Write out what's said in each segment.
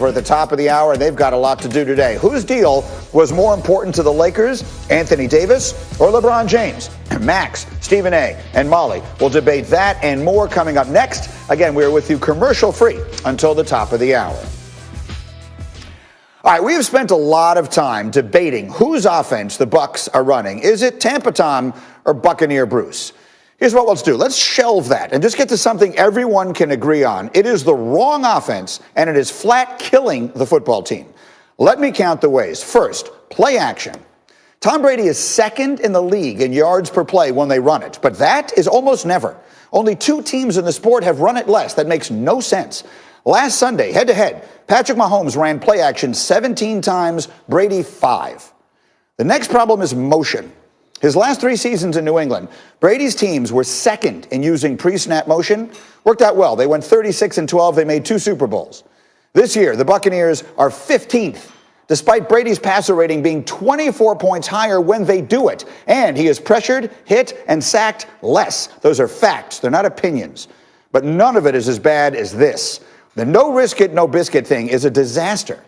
We're at the top of the hour, and they've got a lot to do today. Whose deal was more important to the Lakers, Anthony Davis or LeBron James? Max, Stephen A., and Molly will debate that and more coming up next. Again, we're with you commercial-free until the top of the hour. All right, we have spent a lot of time debating whose offense the Bucs are running. Is it Tampa Tom or Buccaneer Bruce? Here's what let's do. Let's shelve that and just get to something everyone can agree on. It is the wrong offense, and it is flat killing the football team. Let me count the ways. First, play action. Tom Brady is second in the league in yards per play when they run it, but that is almost never. Only 2 teams in the sport have run it less. That makes no sense. Last Sunday, head-to-head, Patrick Mahomes ran play action 17 times, Brady 5. The next problem is motion. His last 3 seasons in New England, Brady's teams were second in using pre-snap motion. Worked out well. They went 36-12. They made 2 Super Bowls. This year, the Buccaneers are 15th, despite Brady's passer rating being 24 points higher when they do it. And he is pressured, hit, and sacked less. Those are facts. They're not opinions. But none of it is as bad as this. The no risk it, no biscuit thing is a disaster.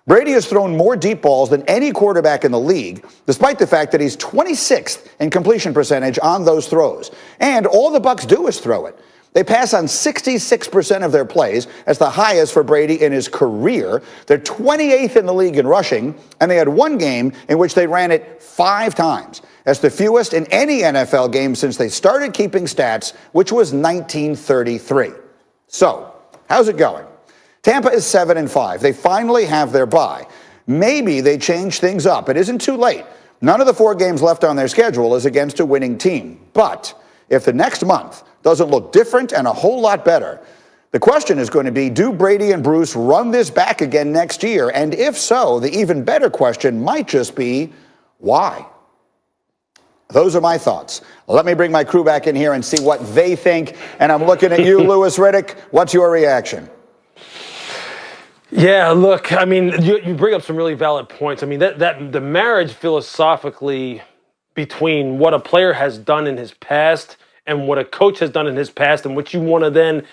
Brady has thrown more deep balls than any quarterback in the league, despite the fact that he's 26th in completion percentage on those throws. And all the Bucs do is throw it. They pass on 66% of their plays. That's the highest for Brady in his career. They're 28th in the league in rushing, and they had 1 game in which they ran it 5 times. That's the fewest in any NFL game since they started keeping stats, which was 1933. So, how's it going? Tampa is 7-5. They finally have their bye. Maybe they change things up. It isn't too late. None of the 4 games left on their schedule is against a winning team. But if the next month doesn't look different and a whole lot better, the question is going to be, do Brady and Bruce run this back again next year? And if so, the even better question might just be, why? Those are my thoughts. Let me bring my crew back in here and see what they think. And I'm looking at you, Louis Riddick. What's your reaction? Yeah, look, I mean, you bring up some really valid points. I mean, that the marriage philosophically between what a player has done in his past and what a coach has done in his past and what you want to then,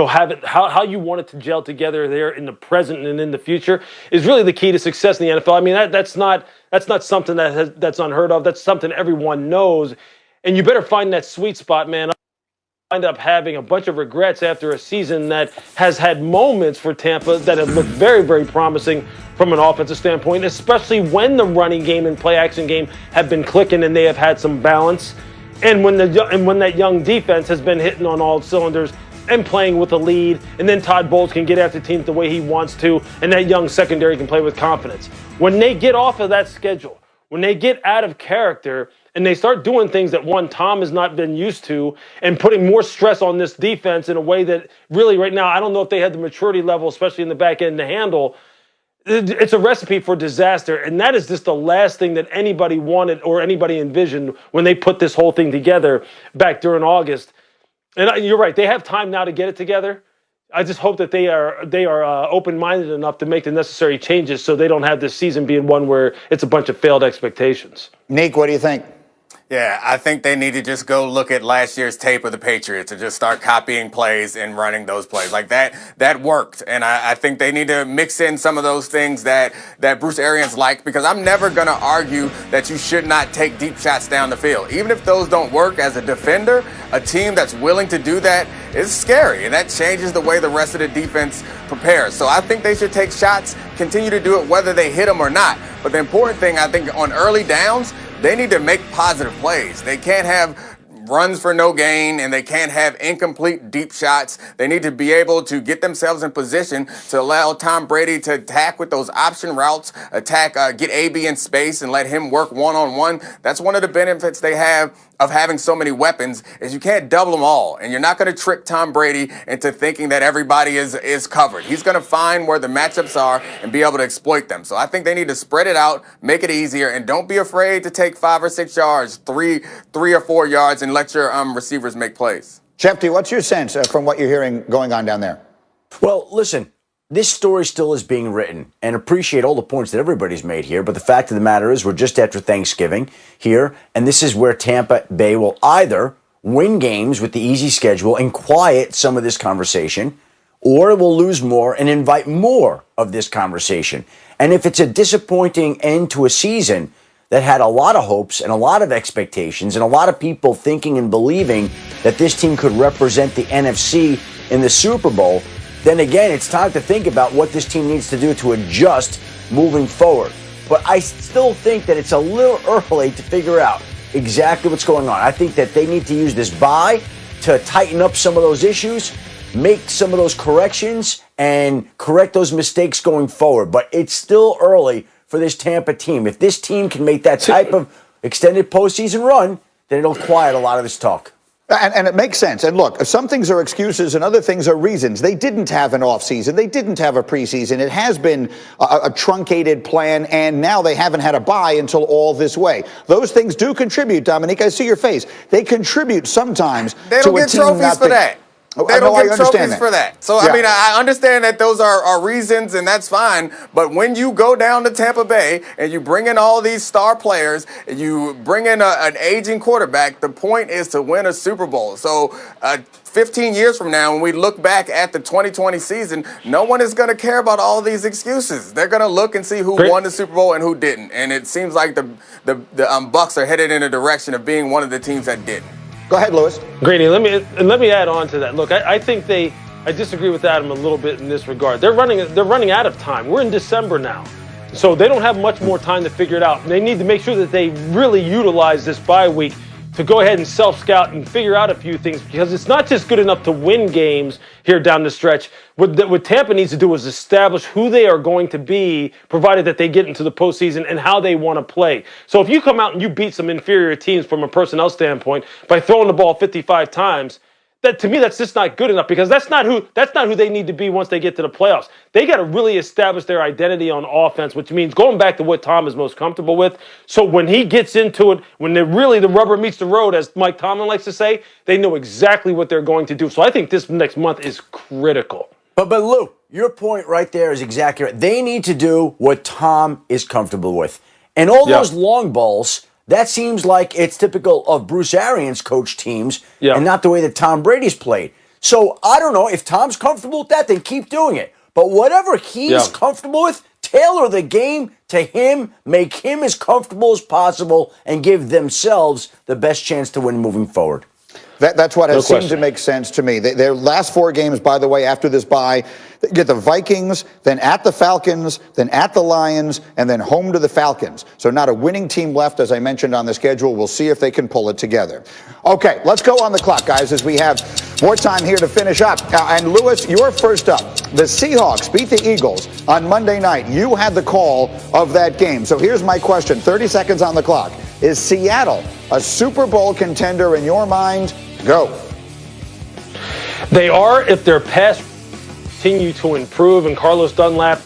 have it, how you want it to gel together there in the present and in the future is really the key to success in the NFL. I mean, that's not something that's unheard of. That's something everyone knows. And you better find that sweet spot, man. End up having a bunch of regrets after a season that has had moments for Tampa that have looked very, very promising from an offensive standpoint, especially when the running game and play action game have been clicking and they have had some balance. And when that young defense has been hitting on all cylinders and playing with a lead, and then Todd Bowles can get after teams the way he wants to, and that young secondary can play with confidence. When they get off of that schedule, when they get out of character, and they start doing things that Tom has not been used to and putting more stress on this defense in a way that really right now, I don't know if they had the maturity level, especially in the back end, to handle. It's a recipe for disaster. And that is just the last thing that anybody wanted or anybody envisioned when they put this whole thing together back during August. And you're right. They have time now to get it together. I just hope that they are open-minded enough to make the necessary changes so they don't have this season being one where it's a bunch of failed expectations. Nick, what do you think? Yeah, I think they need to just go look at last year's tape of the Patriots and just start copying plays and running those plays. Like that worked. And I think they need to mix in some of those things that Bruce Arians liked, because I'm never going to argue that you should not take deep shots down the field. Even if those don't work as a defender, a team that's willing to do that is scary. And that changes the way the rest of the defense prepares. So I think they should take shots, continue to do it whether they hit them or not. But the important thing, I think, on early downs, they need to make positive plays. They can't have runs for no gain, and they can't have incomplete deep shots. They need to be able to get themselves in position to allow Tom Brady to attack with those option routes, get AB in space and let him work one-on-one. That's one of the benefits they have of having so many weapons, is you can't double them all. And you're not going to trick Tom Brady into thinking that everybody is covered. He's going to find where the matchups are and be able to exploit them. So I think they need to spread it out, make it easier, and don't be afraid to take 5 or 6 yards, 3 or 4 yards, and let your receivers make plays. Shefty, what's your sense from what you're hearing going on down there? Well, listen, this story still is being written, and appreciate all the points that everybody's made here. But the fact of the matter is we're just after Thanksgiving here, and this is where Tampa Bay will either win games with the easy schedule and quiet some of this conversation, or it will lose more and invite more of this conversation. And if it's a disappointing end to a season that had a lot of hopes and a lot of expectations and a lot of people thinking and believing that this team could represent the NFC in the Super Bowl, then again, it's time to think about what this team needs to do to adjust moving forward. But I still think that it's a little early to figure out exactly what's going on. I think that they need to use this bye to tighten up some of those issues, make some of those corrections, and correct those mistakes going forward. But it's still early for this Tampa team. If this team can make that type of extended postseason run, then it'll quiet a lot of this talk. And it makes sense. And look, some things are excuses and other things are reasons. They didn't have an offseason. They didn't have a preseason. It has been a truncated plan, and now they haven't had a bye until all this way. Those things do contribute, Dominique. I see your face. They contribute sometimes they don't get trophies for that. They don't get trophies for that. So, yeah. I mean, I understand that those are reasons, and that's fine. But when you go down to Tampa Bay and you bring in all these star players, you bring in an aging quarterback, the point is to win a Super Bowl. So 15 years from now, when we look back at the 2020 season, no one is going to care about all these excuses. They're going to look and see who won the Super Bowl and who didn't. And it seems like the Bucs are headed in a direction of being one of the teams that didn't. Go ahead, Lewis. Grady, let me add on to that. Look, I think I disagree with Adam a little bit in this regard. They're running out of time. We're in December now. So they don't have much more time to figure it out. They need to make sure that they really utilize this bye week to go ahead and self-scout and figure out a few things, because it's not just good enough to win games here down the stretch. What Tampa needs to do is establish who they are going to be, provided that they get into the postseason, and how they want to play. So if you come out and you beat some inferior teams from a personnel standpoint by throwing the ball 55 times, that to me, that's just not good enough, because that's not who they need to be once they get to the playoffs. They got to really establish their identity on offense, which means going back to what Tom is most comfortable with. So when he gets into it, when the rubber meets the road, as Mike Tomlin likes to say, they know exactly what they're going to do. So I think this next month is critical. But Lou, your point right there is exactly right. They need to do what Tom is comfortable with. And all those long balls, that seems like it's typical of Bruce Arians' coach teams and not the way that Tom Brady's played. So I don't know. If Tom's comfortable with that, then keep doing it. But whatever he's comfortable with, tailor the game to him, make him as comfortable as possible, and give themselves the best chance to win moving forward. That's what has seemed to make sense to me. Their last 4 games, by the way, after this bye, they get the Vikings, then at the Falcons, then at the Lions, and then home to the Falcons. So not a winning team left, as I mentioned, on the schedule. We'll see if they can pull it together. Okay, let's go on the clock, guys, as we have more time here to finish up. And Lewis, you're first up. The Seahawks beat the Eagles on Monday night. You had the call of that game. So here's my question, 30 seconds on the clock. Is Seattle a Super Bowl contender in your mind? Go. They are, if their pass continue to improve and Carlos Dunlap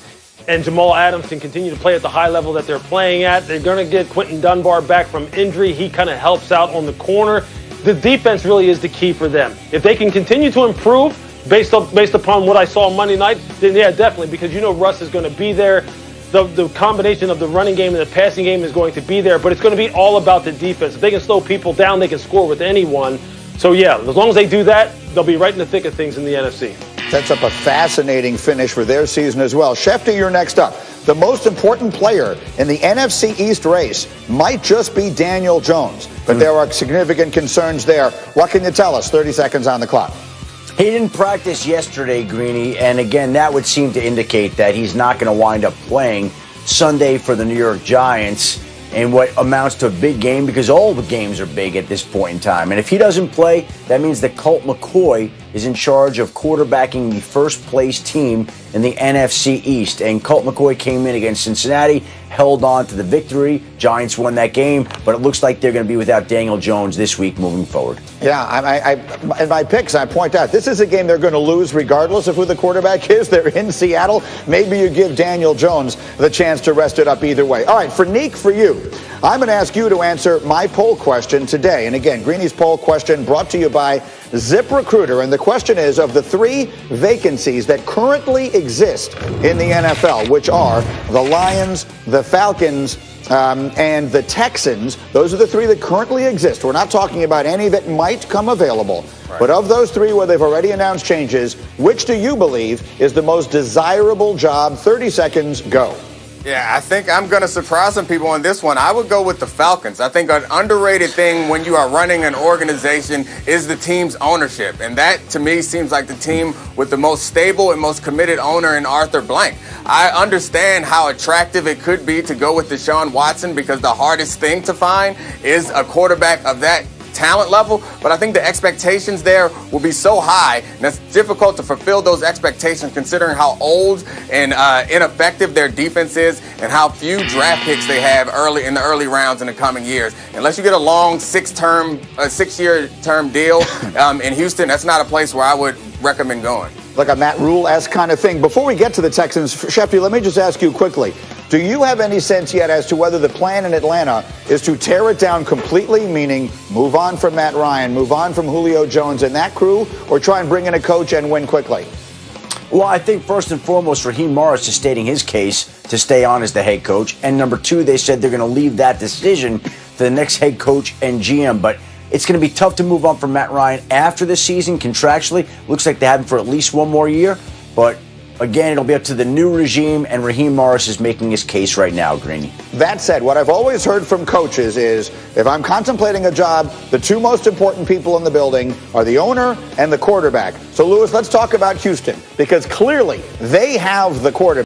and Jamal Adams can continue to play at the high level that they're playing at. They're going to get Quentin Dunbar back from injury. He kind of helps out on the corner. The defense really is the key for them. If they can continue to improve based upon what I saw Monday night, then yeah, definitely, because you know Russ is going to be there. The combination of the running game and the passing game is going to be there, but it's going to be all about the defense. If they can slow people down, they can score with anyone. So yeah, as long as they do that, they'll be right in the thick of things in the NFC. Sets up a fascinating finish for their season as well. Schefter, you're next up. The most important player in the NFC East race might just be Daniel Jones, but there are significant concerns there. What can you tell us? 30 seconds on the clock. He didn't practice yesterday, Greeny, and again, that would seem to indicate that he's not going to wind up playing Sunday for the New York Giants in what amounts to a big game, because all the games are big at this point in time. And if he doesn't play, that means that Colt McCoy is in charge of quarterbacking the first-place team in the NFC East. And Colt McCoy came in against Cincinnati, held on to the victory. Giants won that game, but it looks like they're going to be without Daniel Jones this week moving forward. Yeah, in my picks, I point out, this is a game they're going to lose regardless of who the quarterback is. They're in Seattle. Maybe you give Daniel Jones the chance to rest it up either way. All right, for Neek, for you, I'm going to ask you to answer my poll question today. And again, Greeny's poll question brought to you by ZipRecruiter. And the question is, of the 3 vacancies that currently exist in the NFL, which are the Lions, the Falcons, and the Texans. Those are the three that currently exist. We're not talking about any that might come available. Right. But of those three where they've already announced changes, which do you believe is the most desirable job? 30 seconds, go. Yeah, I think I'm going to surprise some people on this one. I would go with the Falcons. I think an underrated thing when you are running an organization is the team's ownership. And that, to me, seems like the team with the most stable and most committed owner in Arthur Blank. I understand how attractive it could be to go with Deshaun Watson because the hardest thing to find is a quarterback of that talent level, but I think the expectations there will be so high, and it's difficult to fulfill those expectations considering how old and ineffective their defense is and how few draft picks they have early in the early rounds in the coming years. Unless you get a long six-year term deal in Houston, that's not a place where I would recommend going. Like a Matt Rule-esque kind of thing. Before we get to the Texans, Shefty, let me just ask you quickly. Do you have any sense yet as to whether the plan in Atlanta is to tear it down completely, meaning move on from Matt Ryan, move on from Julio Jones and that crew, or try and bring in a coach and win quickly? Well, I think first and foremost, Raheem Morris is stating his case to stay on as the head coach. And number two, they said they're going to leave that decision to the next head coach and GM. But it's going to be tough to move on from Matt Ryan after the season contractually. Looks like they have him for at least one more year. But again, it'll be up to the new regime, and Raheem Morris is making his case right now, Greeny. That said, what I've always heard from coaches is if I'm contemplating a job, the two most important people in the building are the owner and the quarterback. So, Lewis, let's talk about Houston, because clearly they have the quarterback.